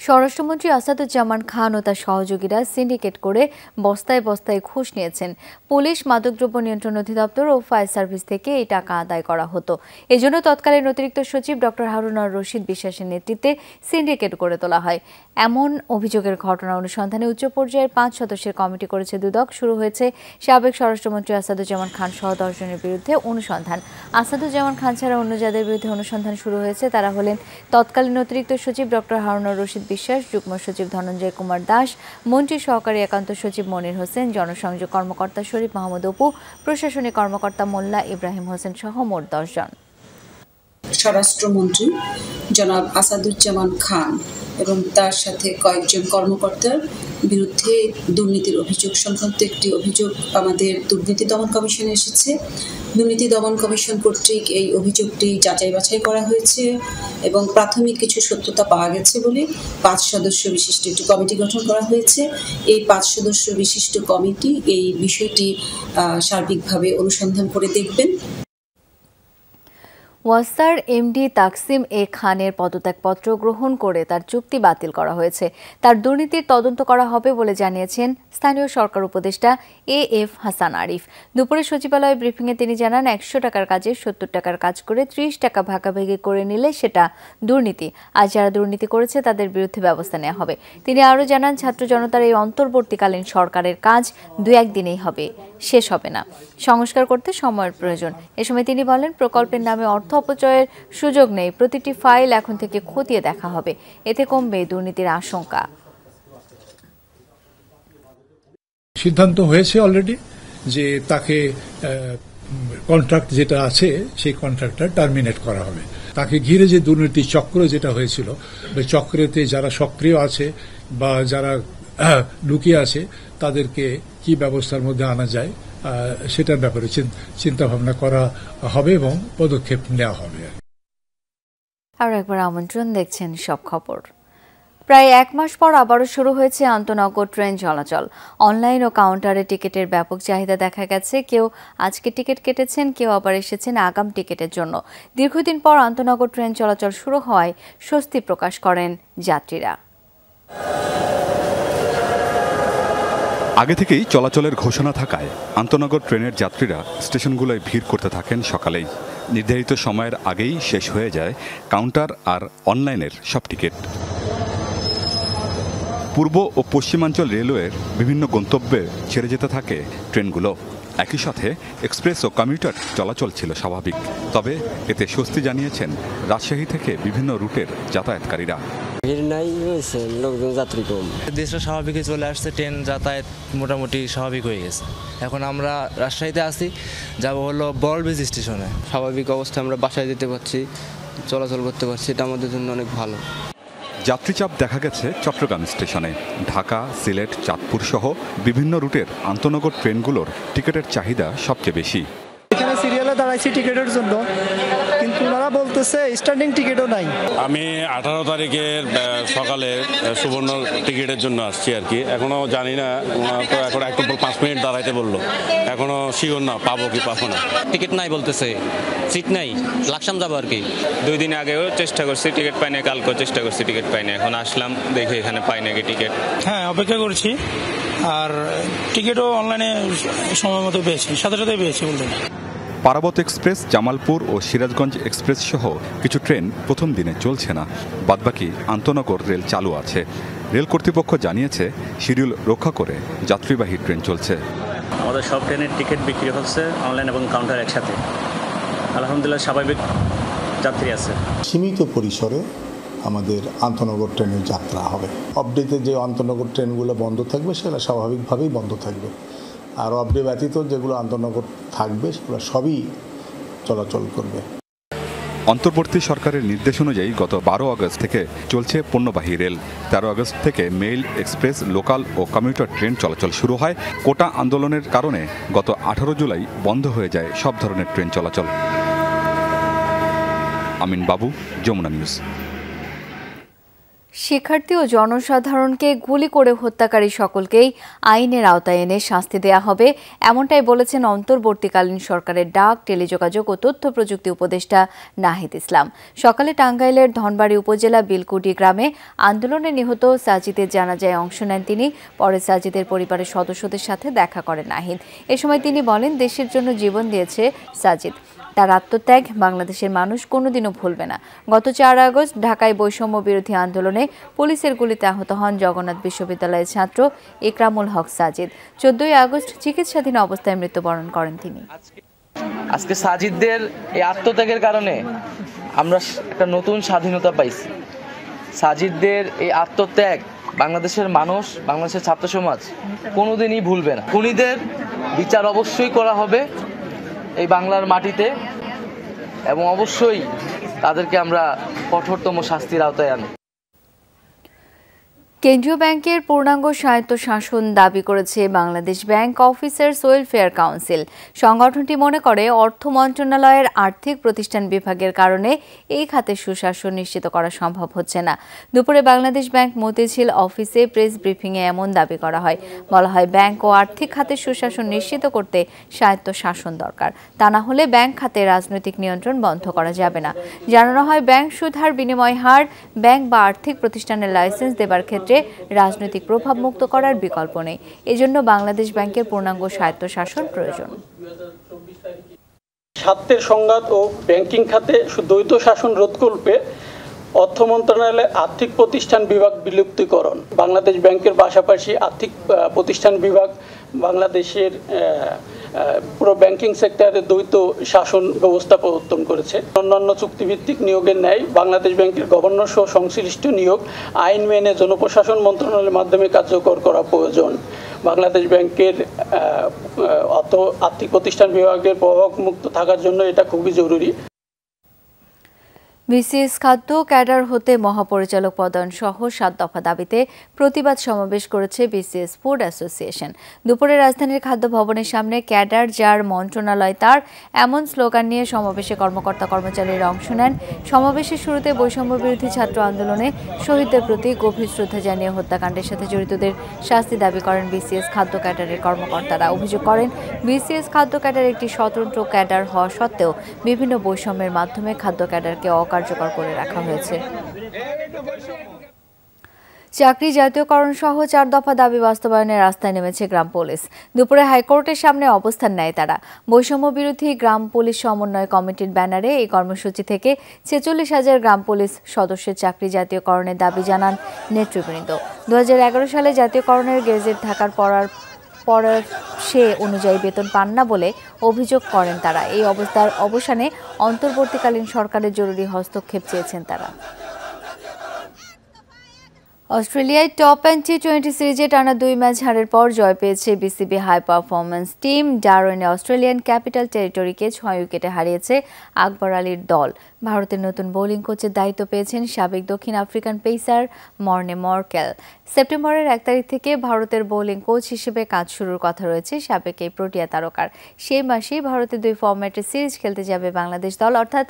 [SPEAKER 1] স্বরাষ্ট্রমন্ত্রী আসাদুজ্জামান খান ও তার সহযোগীরা সিন্ডিকেট করে বস্তায় বস্তায় ঘুষ নিয়েছেন। পুলিশ, মাদকদ্রব্য নিয়ন্ত্রণ অধিদপ্তর ও ফায়ার সার্ভিস থেকে এই টাকা আদায় করা হতো। এজন্য তৎকালীন অতিরিক্ত সচিব ডক্টর হারুনার রশিদ বিশ্বাসের নেতৃত্বে সিন্ডিকেট গড়ে তোলা হয়। এমন অভিযোগের ঘটনা অনুসন্ধানে উচ্চ পর্যায়ের 5 সদস্যের কমিটি করেছে দুদক। শুরু হয়েছে সাবেক স্বরাষ্ট্রমন্ত্রী আসাদুজ্জামান খান সহ 10 জনের বিরুদ্ধে অনুসন্ধান। আসাদুজ্জামান খান ছাড়া অন্য যাদের বিরুদ্ধে অনুসন্ধান শুরু হয়েছে তারা হলেন তৎকালীন অতিরিক্ত সচিব ডক্টর হারুনার রশিদ বিশ্বাস, যুগ্ম সচিব ধনঞ্জয় কুমার দাস, মন্ত্রী সহকারী একান্ত সচিব মনির হোসেন, জনসংযোগ কর্মকর্তা শরীফ মাহমুদ অপু, প্রশাসনিক কর্মকর্তা মোল্লা ইব্রাহিম হোসেন সহ মোট 10 জন।
[SPEAKER 6] স্বরাষ্ট্রমন্ত্রী জনাব আসাদুজ্জামান খান এবং তার সাথে কয়েকজন কর্মকর্তার বিরুদ্ধে দুর্নীতির অভিযোগ সংক্রান্ত একটি অভিযোগ আমাদের দুর্নীতি দমন কমিশনে এসেছে। দুর্নীতি দমন কমিশন কর্তৃক এই অভিযোগটি যাচাই বাছাই করা হয়েছে এবং প্রাথমিক কিছু সত্যতা পাওয়া গেছে বলে 5 সদস্য বিশিষ্ট একটি কমিটি গঠন করা হয়েছে। এই 5 সদস্য বিশিষ্ট কমিটি এই বিষয়টি সার্বিকভাবে অনুসন্ধান করে দেখবেন।
[SPEAKER 1] ওয়াসার এমডি তাকসিম এ খানের পদত্যাগপত্র গ্রহণ করে তার চুক্তি বাতিল করা হয়েছে। তার দুর্নীতির তদন্ত করা হবে বলে জানিয়েছেন স্থানীয় সরকার উপদেষ্টা AF হাসান আরিফ। দুপুরে সচিবালয়ে ব্রিফিংয়ে তিনি জানান 100 টাকার কাজে 70 টাকার কাজ করে 30 টাকা ভাগাভাগি করে নিলে সেটা দুর্নীতি। আর যারা দুর্নীতি করেছে তাদের বিরুদ্ধে ব্যবস্থা নেওয়া হবে। তিনি আরও জানান ছাত্র জনতার এই অন্তর্বর্তীকালীন সরকারের কাজ 2-1 দিনেই হবে, শেষ হবে না। সংস্কার করতে সময়ের প্রয়োজন। এ সময় তিনি বলেন প্রকল্পের নামে অর্থ অপচয়ের সুযোগ নেই। প্রতিটি ফাইল এখন থেকে খতিয়ে দেখা হবে। এতে কমবে দুর্নীতির আশঙ্কা।
[SPEAKER 25] সিদ্ধান্ত হয়েছে অলরেডি যে তাকে কন্ট্রাক্ট যেটা আছে সেই কন্ট্রাক্টটা টার্মিনেট করা হবে। তাকে ঘিরে যে দুর্নীতি চক্র যেটা হয়েছিল, চক্রেতে যারা সক্রিয় আছে বা যারা লুকিয়ে আছে তাদেরকে কি ব্যবস্থার মধ্যে আনা যায় সেটার ব্যাপারে চিন্তা ভাবনা করা হবে এবং পদক্ষেপ নেওয়া হবে।
[SPEAKER 1] আর একবার আমন্ত্রণ, দেখছেন সব খবর। প্রায় 1 মাস পর আবারও শুরু হয়েছে আন্তনগর ট্রেন চলাচল। অনলাইন ও কাউন্টারে টিকিটের ব্যাপক চাহিদা দেখা গেছে। কেউ আজকে টিকিট কেটেছেন, কেউ আবার এসেছেন আগাম টিকিটের জন্য। দীর্ঘদিন পর আন্তনগর ট্রেন চলাচল শুরু হওয়ায় স্বস্তি প্রকাশ করেন যাত্রীরা।
[SPEAKER 26] আগে থেকেই চলাচলের ঘোষণা থাকায় আন্তনগর ট্রেনের যাত্রীরা স্টেশনগুলোয় ভিড় করতে থাকেন সকালেই। নির্ধারিত সময়ের আগেই শেষ হয়ে যায় কাউন্টার আর অনলাইনের সব টিকিট। পূর্ব ও পশ্চিমাঞ্চল রেলওয়ের বিভিন্ন গন্তব্যে ছেড়ে যেতে থাকে ট্রেনগুলো। একই সাথে এক্সপ্রেস ও কমিউটার চলাচল ছিল স্বাভাবিক। তবে এতে স্বস্তি জানিয়েছেন রাজশাহী থেকে বিভিন্ন রুটের যাতায়াতকারীরা।
[SPEAKER 8] ভিড় নাই হয়েছে, লোকজন যাত্রী কম।
[SPEAKER 27] দেশটা স্বাভাবিকই চলে আসছে, ট্রেন যাতায়াত মোটামুটি স্বাভাবিক হয়ে গেছে। এখন আমরা রাজশাহীতে আছি, যাব হলো বড়বিজ স্টেশনে।
[SPEAKER 28] স্বাভাবিক অবস্থায় আমরা বাসায় যেতে পারছি, চলাচল করতে পারছি, এটা আমাদের জন্য অনেক ভালো।
[SPEAKER 26] যাত্রীচাপ দেখা গেছে চট্টগ্রাম স্টেশনে। ঢাকা, সিলেট, চাঁদপুর সহ বিভিন্ন রুটের আন্তনগর ট্রেনগুলোর টিকিটের চাহিদা সবচেয়ে বেশি।
[SPEAKER 29] এখানে সিরিয়ালে দাঁড়াইছি টিকিটের জন্য,
[SPEAKER 3] কিন্তু ওনারা বলতেছে স্ট্যান্ডিং টিকিটও নাই।
[SPEAKER 7] আমি 18 তারিখের সকালে সুবর্ণ টিকিটের জন্য আসছি আর কি, এখনো জানি না, ওনারা তো এখন একটু 5 মিনিট দাঁড়াইতে বললো, এখনো শিওর না পাবো কি পাবো না।
[SPEAKER 9] টিকিট নাই বলতেছে, সিট নাই, লাকসাম যাবো আর কি। 2 দিন আগেও চেষ্টা করছি, টিকিট পাই না, কালকেও চেষ্টা করছি, টিকিট পাই না, এখন আসলাম দেখি এখানে পাই নাকি টিকিট।
[SPEAKER 3] হ্যাঁ, অপেক্ষা করছি, আর টিকিটও অনলাইনে সময় মতো পেয়েছি, সাথে সাথে পেয়েছি বলতে।
[SPEAKER 26] পারাবত এক্সপ্রেস, জামালপুর ও সিরাজগঞ্জ এক্সপ্রেস সহ কিছু ট্রেন প্রথম দিনে চলছে না, বাদবাকি আন্তনগর রেল চালু আছে। রেল কর্তৃপক্ষ জানিয়েছে শিডিউল রক্ষা করে যাত্রীবাহী ট্রেন চলছে।
[SPEAKER 10] আমাদের সব ট্রেনের টিকিট বিক্রি হচ্ছে অনলাইন এবং কাউন্টার একসাথে। আলহামদুলিল্লাহ স্বাভাবিক যাত্রী আছে।
[SPEAKER 11] সীমিত পরিসরে আমাদের আন্তনগর ট্রেনের যাত্রা হবে। অফডেতে যে আন্তনগর ট্রেনগুলো বন্ধ থাকবে সেগুলো স্বাভাবিকভাবেই বন্ধ থাকবে, আর অফডে ব্যতীত যেগুলো আন্তনগর থাকবে সেগুলো সবই চলাচল করবে।
[SPEAKER 26] অন্তর্বর্তী সরকারের নির্দেশ অনুযায়ী গত 12 আগস্ট থেকে চলছে পণ্যবাহী রেল। 13 আগস্ট থেকে মেইল, এক্সপ্রেস, লোকাল ও কমিউটার ট্রেন চলাচল শুরু হয়। কোটা আন্দোলনের কারণে গত 18 জুলাই বন্ধ হয়ে যায় সব ধরনের ট্রেন চলাচল। আমিন বাবু, যমুনা নিউজ।
[SPEAKER 1] শিক্ষার্থী ও জনসাধারণকে গুলি করে হত্যাকারী সকলকেই আইনের আওতায় এনে শাস্তি দেয়া হবে, এমনটাই বলেছেন অন্তর্বর্তীকালীন সরকারের ডাক, টেলিযোগাযোগ ও তথ্য প্রযুক্তি উপদেষ্টা নাহিদ ইসলাম। সকালে টাঙ্গাইলের ধনবাড়ী উপজেলা বিলকুটি গ্রামে আন্দোলনে নিহত সাজিদের জানাজায় অংশ নেন তিনি। পরে সাজিদের পরিবারের সদস্যদের সাথে দেখা করেন নাহিদ। এ সময় তিনি বলেন, দেশের জন্য জীবন দিয়েছে সাজিদ, তার আত্মত্যাগ বাংলাদেশের মানুষ কোনোদিনও ভুলবে না। গত 4 আগস্ট ঢাকায় বৈষম্য বিরোধী আন্দোলনে পুলিশের গুলিতে আহত হন জগন্নাথ বিশ্ববিদ্যালয়ের ছাত্র ইকরামুল হক সাজিদ। 14 আগস্ট চিকিৎসাধীন অবস্থায় মৃত্যুবরণ করেন তিনি।
[SPEAKER 12] আজকে সাজিদদের এই আত্মত্যাগের কারণে আমরা একটা নতুন স্বাধীনতা পাইছি। সাজিদদের এই আত্মত্যাগ বাংলাদেশের মানুষ, বাংলাদেশের ছাত্র সমাজ কোনোদিনই ভুলবে না। খুনিদের বিচার অবশ্যই করা হবে এই বাংলার মাটিতে, এবং অবশ্যই তাদেরকে আমরা কঠোরতম শাস্তির আওতায় আনি।
[SPEAKER 1] কেন্দ্রীয় ব্যাংকের পূর্ণাঙ্গ স্বায়ত্তশাসন দাবি করেছে Bangladesh bank officers welfare council. সংগঠনটি মনে করে অর্থ মন্ত্রণালয়ের আর্থিক প্রতিষ্ঠান বিভাগের কারণে এই খাতে সুশাসন নিশ্চিত করা সম্ভব হচ্ছে না। দুপুরে বাংলাদেশ ব্যাংক মতিঝিল অফিসে প্রেস ব্রিফিংয়ে এমন দাবি করা হয়। বলা হয়, ব্যাংক ও আর্থিক খাতে সুশাসন নিশ্চিত করতে স্বায়ত্তশাসন দরকার, তা না হলে ব্যাংক খাতে রাজনৈতিক নিয়ন্ত্রণ বন্ধ করা যাবে না। জানানো হয়, ব্যাংক সুদহার বিনিময় হার ব্যাংক বা আর্থিক প্রতিষ্ঠানের লাইসেন্স দেবার ক্ষেত্রে রাজনৈতিক প্রভাব মুক্ত করার বিকল্প নেই। এজন্য বাংলাদেশ ব্যাংকের পূর্ণাঙ্গ স্বায়ত্তশাসন প্রয়োজন।
[SPEAKER 13] স্বার্থের সংঘাত ও ব্যাংকিং খাতে দ্বৈত শাসন রোধকল্পে অর্থ মন্ত্রণালয়ের আর্থিক প্রতিষ্ঠান বিভাগ বিলুপ্তিকরণ, বাংলাদেশ ব্যাংকের পাশাপাশি আর্থিক প্রতিষ্ঠান বিভাগ বাংলাদেশের পুরো ব্যাংকিং সেক্টরে দ্বৈত শাসন ব্যবস্থা প্রবর্তন করেছে। অন্যান্য চুক্তিভিত্তিক নিয়োগের ন্যায় বাংলাদেশ ব্যাংকের গভর্নর সহ সংশ্লিষ্ট নিয়োগ আইন মেনে জনপ্রশাসন মন্ত্রণালয়ের মাধ্যমে কার্যকর করা প্রয়োজন। বাংলাদেশ ব্যাংকের আর্থিক প্রতিষ্ঠান বিভাগের প্রভাবমুক্ত থাকার জন্য এটা খুবই জরুরি।
[SPEAKER 1] বিসিএস খাদ্য ক্যাডার হতে মহাপরিচালক পদায়ন সহ 7 দফা দাবিতে প্রতিবাদ সমাবেশ করেছে বিসিএস ফুড অ্যাসোসিয়েশন। দুপুরে রাজধানীর খাদ্য ভবনের সামনে ক্যাডার যার মন্ত্রণালয় তার, এমন স্লোগান নিয়ে সমাবেশে কর্মকর্তা কর্মচারীরা অংশ নেন। সমাবেশের শুরুতে বৈষম্য বিরোধী ছাত্র আন্দোলনে শহীদদের প্রতি গভীর শ্রদ্ধা জানিয়ে হত্যাকাণ্ডের সাথে জড়িতদের শাস্তি দাবি করেন বিসিএস খাদ্য ক্যাডারের কর্মকর্তারা। অভিযোগ করেন, বিসিএস খাদ্য ক্যাডার একটি স্বতন্ত্র ক্যাডার হওয়া সত্ত্বেও বিভিন্ন বৈষম্যের মাধ্যমে খাদ্য ক্যাডারকে কার্যকর করে রাখা হয়েছে। চাকরি জাতীয়করণ সহ 4 দফা দাবি বাস্তবায়নে রাস্তায় নেমেছে গ্রাম পুলিশ। দুপুরে হাইকোর্টের সামনে অবস্থান নেয় তারা। বৈষম্য বিরোধী গ্রাম পুলিশ সমন্বয় কমিটির ব্যানারে এই কর্মসূচি থেকে 46,000 গ্রাম পুলিশ সদস্যের চাকরি জাতীয়করণের দাবি জানান নেতৃবৃন্দ। 2011 সালে জাতীয়করণের গেজেট থাকার পর সে অনুযায়ী বেতন পান না বলে অভিযোগ করেন তারা। এই অবস্থার অবসানে অন্তর্বর্তীকালীন সরকারের জরুরি হস্তক্ষেপ চেয়েছেন তারা। অস্ট্রেলিয়ায় টপ এন্ড টি20 সিরিজে টানা 2 ম্যাচ হারের পর জয় পেয়েছে বিসিবি হাই পারফরম্যান্স টিম। ডারউইনে অস্ট্রেলিয়ান ক্যাপিটাল টেরিটরিকে 6 উইকেটে হারিয়েছে আকবর আলীর দল। ভারতের নতুন বোলিং কোচের দায়িত্ব পেয়েছেন সাবেক দক্ষিণ আফ্রিকান পেসার মর্নে মর্কেল। সেপ্টেম্বরের 1 তারিখ থেকে ভারতের বোলিং কোচ হিসেবে কাজ শুরুর কথা রয়েছে সাবেক এই প্রোটিয়া তারকার। সেই মাসেই ভারতে 2 ফরম্যাটে সিরিজ খেলতে যাবে বাংলাদেশ দল, অর্থাৎ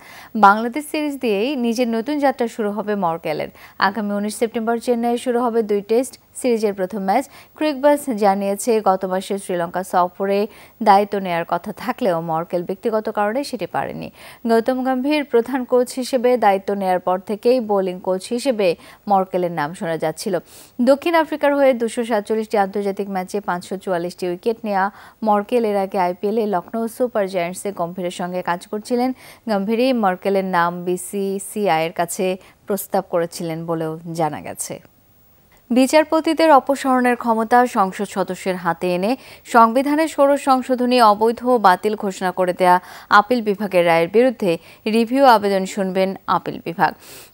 [SPEAKER 1] বাংলাদেশ সিরিজ দিয়েই নিজের নতুন যাত্রা শুরু হবে মর্কেলের। আগামী 19 সেপ্টেম্বর চেন্নাইয়ে শুরু হবে 2 টেস্ট সিরিজের প্রথম ম্যাচ। ক্রিকবাজ জানিয়েছে গত মাসে শ্রীলঙ্কা সফরে দায়িত্ব নেওয়ার কথা থাকলেও মর্কেল ব্যক্তিগত কারণে সেটি পারেনি। গৌতম গম্ভীর প্রধান কোচ হিসেবে দায়িত্ব নেওয়ার পর থেকেই বোলিং কোচ হিসেবে মর্কেলের নাম শোনা যাচ্ছিল। দক্ষিণ আফ্রিকার হয়ে 247টি আন্তর্জাতিক ম্যাচে 544টি উইকেট নেওয়া মর্কেল এর আগে আইপিএলে লখনৌ সুপার জায়ান্টসে গম্ভীরের সঙ্গে কাজ করছিলেন। গম্ভীরই মর্কেলের নাম বিসিসিআই এর কাছে প্রস্তাব করেছিলেন বলেও জানা গেছে। বিচারপতিদের অপসারণের ক্ষমতা সংসদ সদস্যের হাতে এনে সংবিধানের ষোড়শ সংশোধনী অবৈধ ও বাতিল ঘোষণা করে দেয়া আপিল বিভাগের রায়ের বিরুদ্ধে রিভিউ আবেদন শুনবেন আপিল বিভাগ।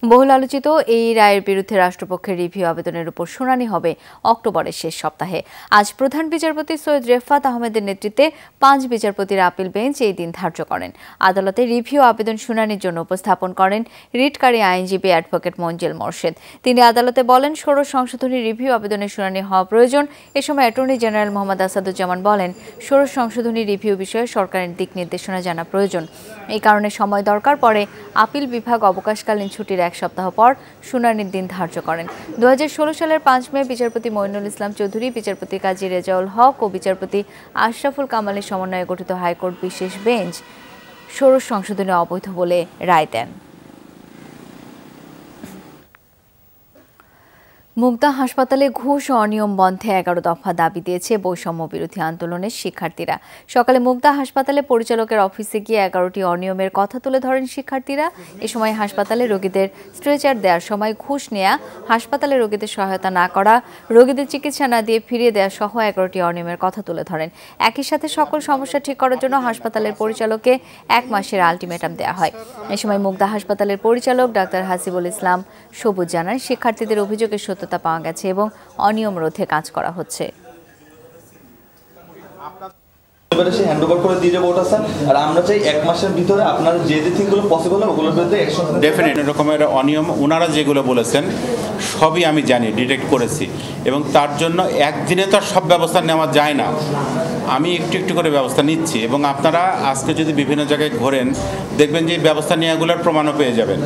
[SPEAKER 1] বহুল আলোচিত এই রায়ের বিরুদ্ধে রাষ্ট্রপক্ষের রিভিউ আবেদনের উপর শুনানি হবে অক্টোবরের শেষ সপ্তাহে। আজ প্রধান বিচারপতি সৈয়দ রেফাত আহমেদের নেতৃত্বে 5 বিচারপতির আপিল বেঞ্চ এই দিন ধার্য করেন। আদালতে রিভিউ আবেদন শুনানির জন্য উপস্থাপন করেন রিটকারী আইনজীবী অ্যাডভোকেট মঞ্জুল মোর্শেদ। তিনি আদালতে বলেন, ষোড়শ সংশোধনী রিভিউ আবেদনের শুনানি হওয়া প্রয়োজন। এ সময় অ্যাটর্নি জেনারেল মোহাম্মদ আসাদুজ্জামান বলেন, ষোড়শ সংশোধনী রিভিউ বিষয়ে সরকারের দিক নির্দেশনা জানা প্রয়োজন। এই কারণে সময় দরকার পড়ে আপিল বিভাগ অবকাশকালীন ছুটির 1 সপ্তাহ পর শুনানির দিন ধার্য করেন। 2016 সালের 5 মে বিচারপতি মইনুল ইসলাম চৌধুরী, বিচারপতি কাজী রেজাউল হক ও বিচারপতি আশরাফুল কামালের সমন্বয়ে গঠিত হাইকোর্ট বিশেষ বেঞ্চ ষোড়শ সংশোধনী অবৈধ বলে রায় দেন। মুগদা হাসপাতালে ঘুষ ও অনিয়ম বন্ধে 11 দফা দাবি দিয়েছে বৈষম্য বিরোধী আন্দোলনের শিক্ষার্থীরা। সকালে মুগদা হাসপাতালে পরিচালকের অফিসে গিয়ে 11টি অনিয়মের কথা তুলে ধরেন শিক্ষার্থীরা। এ সময় হাসপাতালে রোগীদের স্ট্রেচার দেওয়ার সময় ঘুষ নেওয়া, হাসপাতালে রোগীদের সহায়তা না করা, রোগীদের চিকিৎসা না দিয়ে ফিরিয়ে দেওয়া সহ 11টি অনিয়মের কথা তুলে ধরেন। একই সাথে সকল সমস্যা ঠিক করার জন্য হাসপাতালের পরিচালককে 1 মাসের আলটিমেটাম দেওয়া হয়। এ সময় মুগদা হাসপাতালের পরিচালক ডাক্তার হাসিবুল ইসলাম সবুজ জানান, শিক্ষার্থীদের অভিযোগের সত্যতা পাওয়া গেছে এবং অনিয়ম রোধে কাজ করা হচ্ছে।
[SPEAKER 14] হ্যান্ডওভার করে দিয়ে যাবো ওটা স্যার, আর আমরা চাই 1 মাসের ভিতরে আপনার যে থিংগুলো পসিবল হবে ওগুলোর বিরুদ্ধে
[SPEAKER 15] ডেফিনেট রকমের অনিয়ম ওনারা যেগুলো বলেছেন সবই আমি জানি, ডিটেক্ট করেছি, এবং তার জন্য একদিনে তো আর সব ব্যবস্থা নেওয়া যায় না। আমি একটু একটু করে ব্যবস্থা নিচ্ছি এবং আপনারা আজকে যদি বিভিন্ন জায়গায় ঘোরেন দেখবেন যে ব্যবস্থা নেওয়াগুলোর প্রমাণও পেয়ে যাবেন।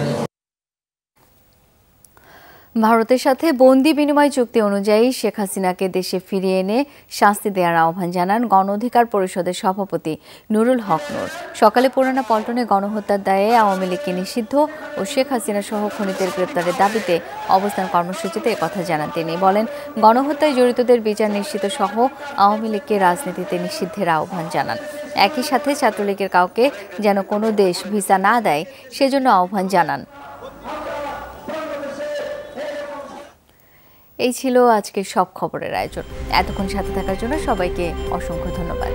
[SPEAKER 1] ভারতের সাথে বন্দি বিনিময় চুক্তি অনুযায়ী শেখ হাসিনাকে দেশে ফিরিয়ে এনে শাস্তি দেওয়ার আহ্বান জানান গণ অধিকার পরিষদের সভাপতি নুরুল হক নূর। সকালে পুরানা পল্টনে গণহত্যার দায়ে আওয়ামী লীগকে নিষিদ্ধ ও শেখ হাসিনা সহ খুনিদের গ্রেপ্তারের দাবিতে অবস্থান কর্মসূচিতে একথা জানান তিনি। বলেন, গণহত্যায় জড়িতদের বিচার নিশ্চিত সহ আওয়ামী লীগকে রাজনীতিতে নিষিদ্ধের আহ্বান জানান। একই সাথে ছাত্রলীগের কাউকে যেন কোনো দেশ ভিসা না দেয় সেজন্য আহ্বান জানান। এই ছিল আজকের সব খবরের আয়োজন। এতক্ষণ সাথে থাকার জন্য সবাইকে অসংখ্য ধন্যবাদ।